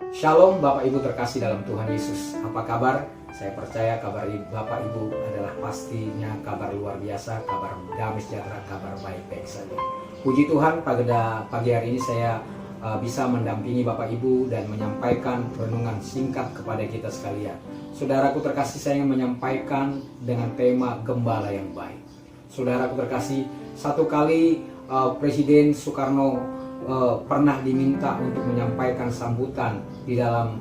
Shalom Bapak Ibu terkasih dalam Tuhan Yesus. Apa kabar? Saya percaya kabar Bapak Ibu adalah pastinya kabar luar biasa, kabar damai sejahtera, kabar baik-baik saja. Puji Tuhan, pada pagi hari ini saya bisa mendampingi Bapak Ibu dan menyampaikan renungan singkat kepada kita sekalian. Saudaraku terkasih, saya ingin menyampaikan dengan tema Gembala yang Baik. Saudaraku terkasih, satu kali Presiden Soekarno pernah diminta untuk menyampaikan sambutan di dalam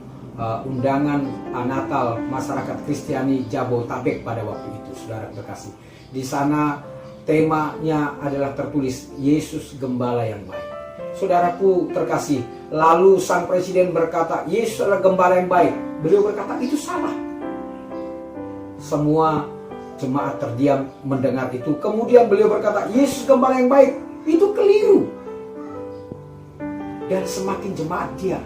undangan Natal masyarakat Kristiani Jabotabek pada waktu itu, saudara terkasih. Di sana temanya adalah tertulis Yesus Gembala yang Baik. Saudaraku terkasih, lalu sang presiden berkata Yesus adalah Gembala yang baik. Beliau berkata itu salah. Semua jemaat terdiam mendengar itu. Kemudian beliau berkata Yesus Gembala yang baik. Itu keliru. Dan semakin jemaat diam.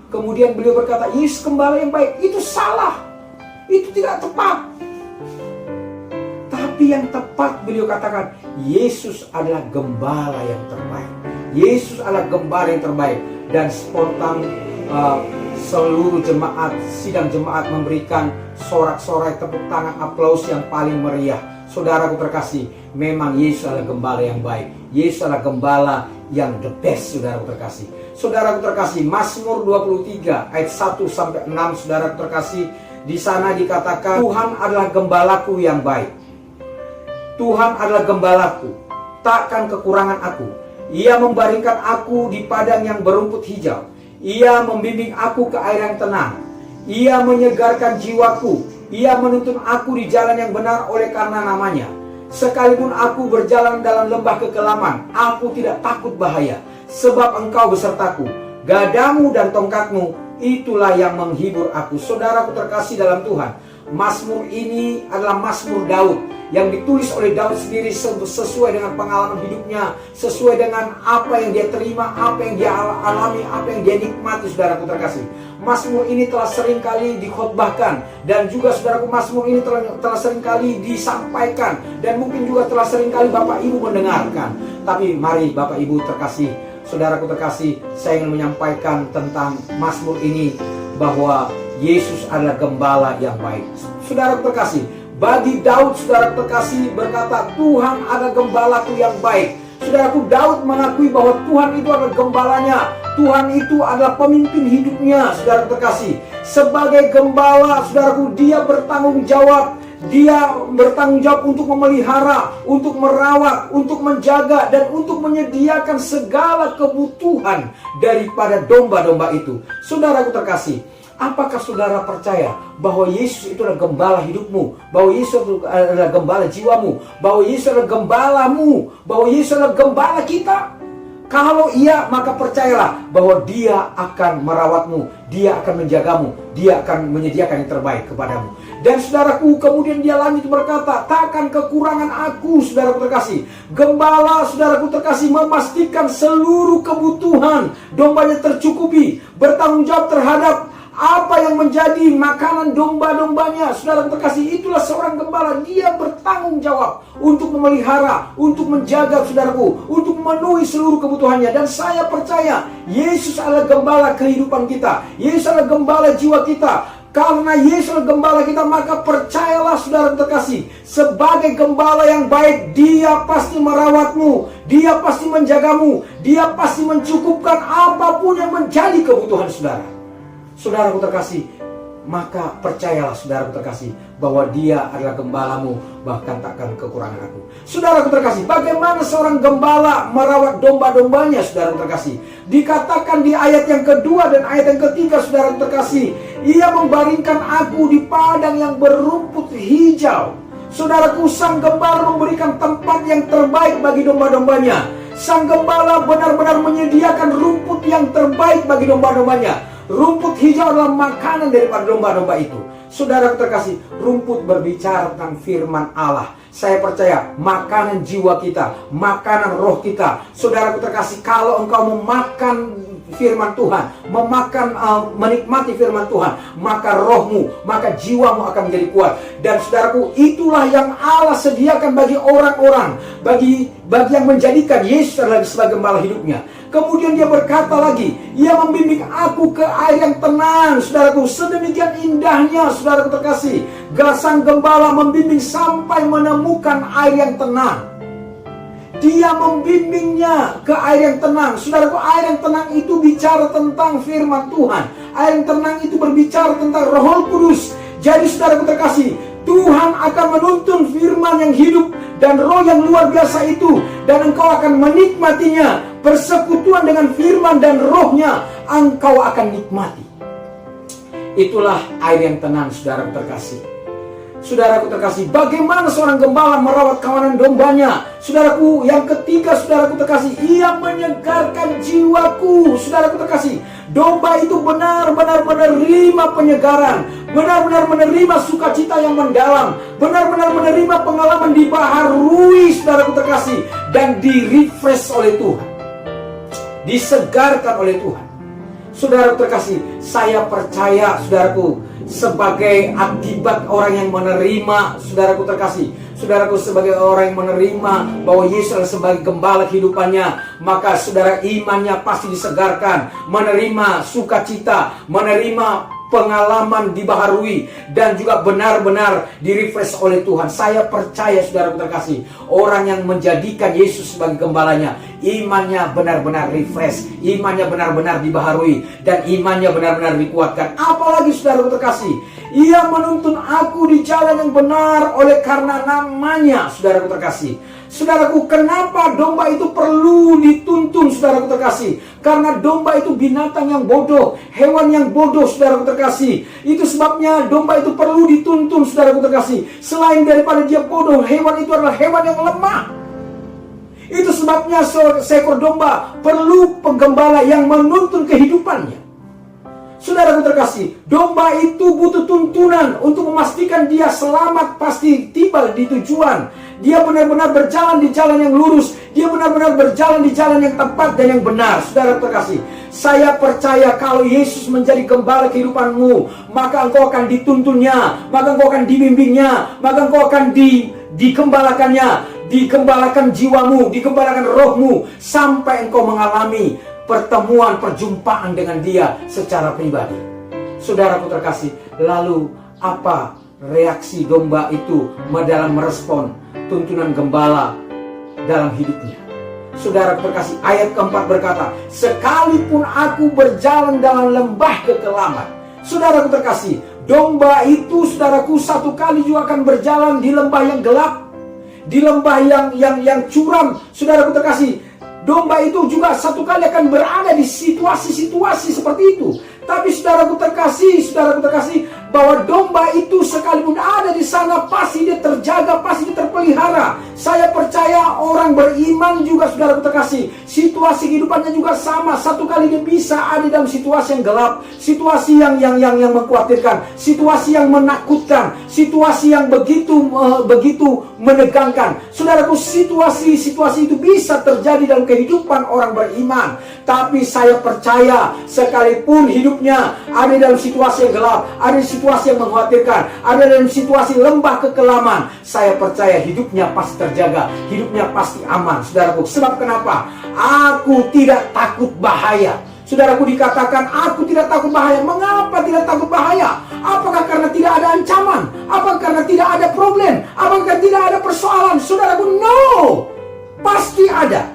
Kemudian beliau berkata Yesus Gembala yang baik. Itu salah. Itu tidak tepat. Tapi yang tepat beliau katakan Yesus adalah Gembala yang terbaik. Yesus adalah Gembala yang terbaik. Dan spontan seluruh jemaat, sidang jemaat memberikan sorak-sorai tepuk tangan aplaus yang paling meriah. Saudaraku terkasih, memang Yesus adalah Gembala yang baik. Yesus adalah Gembala yang the best, saudaraku terkasih. Saudaraku terkasih, Mazmur 23 ayat 1 sampai 6, saudaraku terkasih, di sana dikatakan Tuhan adalah gembalaku yang baik. Tuhan adalah gembalaku, takkan kekurangan aku. Ia membaringkan aku di padang yang berumput hijau. Ia membimbing aku ke air yang tenang. Ia menyegarkan jiwaku. Ia menuntun aku di jalan yang benar oleh karena namanya. Sekalipun aku berjalan dalam lembah kekelaman, aku tidak takut bahaya, sebab Engkau besertaku. Gadamu dan tongkatmu, itulah yang menghibur aku. Saudaraku terkasih dalam Tuhan, Mazmur ini adalah Mazmur Daud yang ditulis oleh Daud sendiri sesuai dengan pengalaman hidupnya, sesuai dengan apa yang dia terima, apa yang dia alami, apa yang dia nikmati, saudaraku terkasih. Mazmur ini telah sering kali dikhotbahkan, dan juga saudaraku Mazmur ini telah sering kali disampaikan, dan mungkin juga telah sering kali Bapak Ibu mendengarkan. Tapi mari Bapak Ibu terkasih, saudaraku terkasih, saya ingin menyampaikan tentang Mazmur ini bahwa Yesus adalah Gembala yang baik. Saudaraku terkasih, bagi Daud, saudara terkasih, berkata Tuhan adalah gembalaku yang baik. Saudaraku, Daud mengakui bahwa Tuhan itu adalah gembalanya. Tuhan itu adalah pemimpin hidupnya, saudara terkasih. Sebagai gembala, saudaraku, dia bertanggung jawab. Dia bertanggung jawab untuk memelihara, untuk merawat, untuk menjaga, dan untuk menyediakan segala kebutuhan daripada domba-domba itu. Saudaraku terkasih, apakah saudara percaya bahwa Yesus itu adalah gembala hidupmu, bahwa Yesus adalah gembala jiwamu, bahwa Yesus adalah gembalamu, bahwa Yesus adalah gembala kita? Kalau iya, maka percayalah bahwa Dia akan merawatmu, Dia akan menjagamu, Dia akan menyediakan yang terbaik kepadamu. Dan saudaraku, kemudian dia lanjut berkata, takkan kekurangan aku, saudaraku terkasih. Gembala, saudaraku terkasih, memastikan seluruh kebutuhan dombanya tercukupi, bertanggung jawab terhadap apa yang menjadi makanan domba-dombanya. Saudara terkasih, itulah seorang gembala. Dia bertanggung jawab untuk memelihara, untuk menjaga, saudaraku, untuk memenuhi seluruh kebutuhannya. Dan saya percaya Yesus adalah gembala kehidupan kita. Yesus adalah gembala jiwa kita. Karena Yesus adalah gembala kita, maka percayalah saudara terkasih, sebagai gembala yang baik, Dia pasti merawatmu, Dia pasti menjagamu, Dia pasti mencukupkan apapun yang menjadi kebutuhan saudara. Saudaraku terkasih, maka percayalah saudaraku terkasih bahwa Dia adalah gembalamu, bahkan takkan kekurangan aku. Saudaraku terkasih, bagaimana seorang gembala merawat domba-dombanya, saudaraku terkasih? Dikatakan di ayat yang kedua dan ayat yang ketiga, saudaraku terkasih, Ia membaringkan aku di padang yang berumput hijau. Saudaraku, sang gembala memberikan tempat yang terbaik bagi domba-dombanya. Sang gembala benar-benar menyediakan rumput yang terbaik bagi domba-dombanya. Rumput hijau adalah makanan daripada domba-domba itu. Saudara terkasih, rumput berbicara tentang firman Allah. Saya percaya makanan jiwa kita, makanan roh kita. Saudara terkasih, kalau engkau memakan firman Tuhan, menikmati firman Tuhan, maka rohmu, maka jiwamu akan menjadi kuat. Dan saudaraku, itulah yang Allah sediakan bagi orang-orang, bagi yang menjadikan Yesus sebagai gembala hidupnya. Kemudian dia berkata lagi, ia membimbing aku ke air yang tenang. Saudaraku, sedemikian indahnya, saudaraku terkasih, sang gembala membimbing sampai menemukan air yang tenang. Dia membimbingnya ke air yang tenang. Saudaraku, air yang tenang itu bicara tentang firman Tuhan. Air yang tenang itu berbicara tentang Roh Kudus. Jadi saudaraku terkasih, Tuhan akan menuntun firman yang hidup dan roh yang luar biasa itu, dan engkau akan menikmatinya. Persekutuan dengan firman dan rohnya engkau akan nikmati. Itulah air yang tenang, saudaraku terkasih. Saudaraku terkasih, bagaimana seorang gembala merawat kawanan dombanya? Saudaraku, yang ketiga, saudaraku terkasih, ia menyegarkan jiwaku. Saudaraku terkasih, domba itu benar-benar menerima penyegaran, benar-benar menerima sukacita yang mendalam, benar-benar menerima pengalaman dibaharui, saudaraku terkasih, dan di-refresh oleh Tuhan, disegarkan oleh Tuhan. Saudaraku terkasih, saya percaya, saudaraku, sebagai akibat orang yang menerima, saudaraku terkasih, saudaraku, sebagai orang yang menerima bahwa Yesus adalah sebagai gembala kehidupannya, maka saudara imannya pasti disegarkan, menerima sukacita, menerima pengalaman dibaharui, dan juga benar-benar di-refresh oleh Tuhan. Saya percaya, saudaraku terkasih, orang yang menjadikan Yesus sebagai gembalanya, imannya benar-benar refresh, imannya benar-benar dibaharui, dan imannya benar-benar dikuatkan. Apalagi, saudaraku terkasih, ia menuntun aku di jalan yang benar oleh karena namanya. Saudaraku terkasih, saudaraku, kenapa domba itu perlu dituntun, saudaraku terkasih? Karena domba itu binatang yang bodoh, hewan yang bodoh, saudaraku terkasih. Itu sebabnya domba itu perlu dituntun, saudaraku terkasih. Selain daripada dia bodoh, hewan itu adalah hewan yang lemah. Itu sebabnya seekor domba perlu penggembala yang menuntun kehidupannya. Saudaraku terkasih, domba itu butuh tuntunan untuk memastikan dia selamat, pasti tiba di tujuan. Dia benar-benar berjalan di jalan yang lurus. Dia benar-benar berjalan di jalan yang tepat dan yang benar. Saudaraku terkasih, saya percaya kalau Yesus menjadi gembala kehidupanmu, maka engkau akan dituntunnya, maka engkau akan dibimbingnya, maka engkau akan dikembalakannya, dikembalakan jiwamu, dikembalakan rohmu, sampai engkau mengalami pertemuan, perjumpaan dengan dia secara pribadi. Saudaraku terkasih, lalu apa reaksi domba itu dalam merespon tuntunan gembala dalam hidupnya? Saudaraku terkasih, ayat keempat berkata, sekalipun aku berjalan dalam lembah kekelaman. Saudaraku terkasih, domba itu, saudaraku, satu kali juga akan berjalan di lembah yang gelap, di lembah yang curam. Saudaraku terkasih, domba itu juga satu kali akan berada di situasi-situasi seperti itu. Tapi saudaraku terkasih, bahwa domba itu sekalipun ada di sana, pasti dia terjaga, pasti dia terpelihara. Saya percaya orang beriman juga, saudaraku terkasih, situasi kehidupannya juga sama. Satu kali dia bisa ada dalam situasi yang gelap, situasi yang mengkhawatirkan, situasi yang menakutkan, situasi yang begitu menegangkan. Saudaraku, situasi itu bisa terjadi dalam kehidupan orang beriman. Tapi saya percaya, sekalipun hidupnya ada dalam situasi yang gelap, ada di situasi yang mengkhawatirkan, ada dalam situasi lembah kekelaman, saya percaya hidupnya pasti terjaga, hidupnya pasti aman. Saudaraku, sebab kenapa? Aku tidak takut bahaya. Saudaraku, dikatakan aku tidak takut bahaya. Mengapa tidak takut bahaya? Apakah karena tidak ada ancaman? Apakah karena tidak ada problem? Apakah tidak ada persoalan? Saudaraku, no, pasti ada.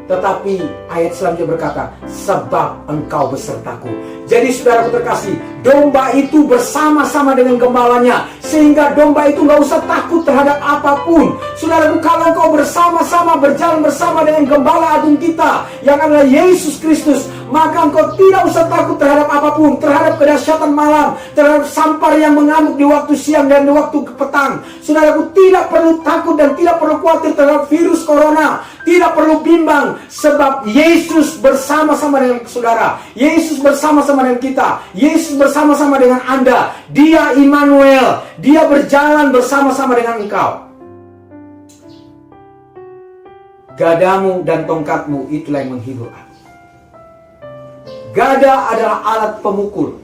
Tetapi ayat selanjutnya berkata, sebab engkau besertaku. Jadi saudaraku terkasih, domba itu bersama-sama dengan gembalanya, sehingga domba itu gak usah takut terhadap apapun. Saudaraku, kalau engkau bersama-sama berjalan bersama dengan gembala agung kita, yang adalah Yesus Kristus, maka engkau tidak usah takut terhadap apapun, terhadap kedahsyatan malam, terhadap sampar yang mengamuk di waktu siang dan di waktu petang. Saudaraku, tidak perlu takut dan tidak perlu khawatir terhadap virus corona. Tidak perlu bimbang, sebab Yesus bersama-sama dengan saudara. Yesus bersama-sama dengan kita. Yesus bersama-sama dengan Anda. Dia Immanuel. Dia berjalan bersama-sama dengan engkau. Gadamu dan tongkatmu, itulah yang menghibur aku. Gada adalah alat pemukul.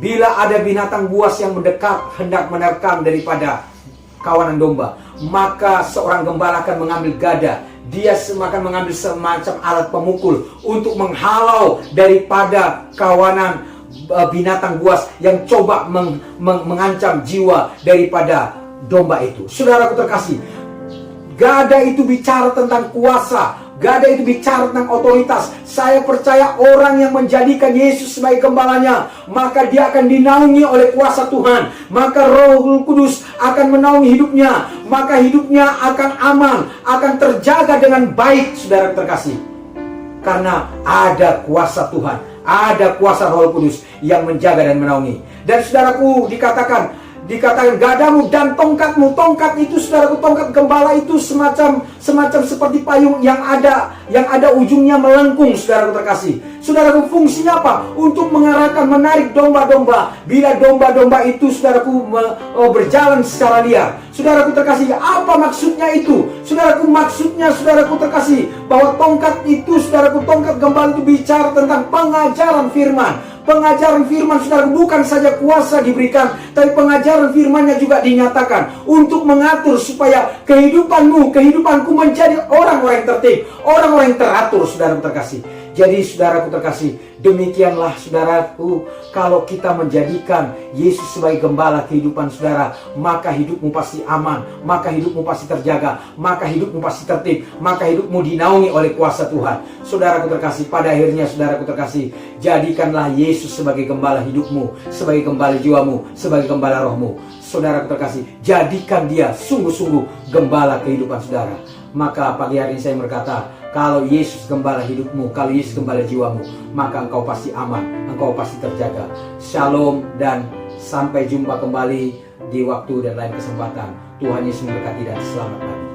Bila ada binatang buas yang mendekat hendak menerkam daripada kawanan domba, maka seorang gembala akan mengambil gada. Dia akan mengambil semacam alat pemukul untuk menghalau daripada kawanan binatang buas yang coba mengancam jiwa daripada domba itu. Saudaraku terkasih, gada itu bicara tentang kuasa. Gada itu bicara tentang otoritas. Saya percaya orang yang menjadikan Yesus sebagai gembalanya, maka dia akan dinaungi oleh kuasa Tuhan. Maka Roh Kudus akan menaungi hidupnya. Maka hidupnya akan aman, akan terjaga dengan baik, saudara terkasih. Karena ada kuasa Tuhan, ada kuasa Roh Kudus yang menjaga dan menaungi. Dan saudaraku, dikatakan gadamu dan tongkatmu. Tongkat itu, saudaraku, tongkat gembala itu semacam seperti payung yang ada ujungnya melengkung, saudaraku terkasih. Saudaraku, fungsinya apa? Untuk mengarahkan, menarik domba-domba. Bila domba-domba itu, saudaraku, berjalan secara liar. Saudaraku terkasih, apa maksudnya itu? Saudaraku, maksudnya, saudaraku terkasih, bahwa tongkat itu, saudaraku, tongkat gembala itu bicara tentang pengajaran firman. Pengajaran firman, saudara, bukan saja kuasa diberikan, tapi pengajaran firmannya juga dinyatakan untuk mengatur supaya kehidupanku menjadi orang-orang yang tertib, orang-orang yang teratur, saudara terkasih. Jadi saudaraku terkasih, demikianlah saudaraku, kalau kita menjadikan Yesus sebagai gembala kehidupan saudara, maka hidupmu pasti aman, maka hidupmu pasti terjaga, maka hidupmu pasti tertib, maka hidupmu dinaungi oleh kuasa Tuhan. Saudaraku terkasih, pada akhirnya saudaraku terkasih, jadikanlah Yesus sebagai gembala hidupmu, sebagai gembala jiwamu, sebagai gembala rohmu. Saudaraku terkasih, jadikan dia sungguh-sungguh gembala kehidupan saudara. Maka pagi hari ini saya berkata, kalau Yesus gembala hidupmu, kalau Yesus gembala jiwamu, maka engkau pasti aman, engkau pasti terjaga. Shalom dan sampai jumpa kembali di waktu dan lain kesempatan. Tuhan Yesus memberkati dan selamat pagi.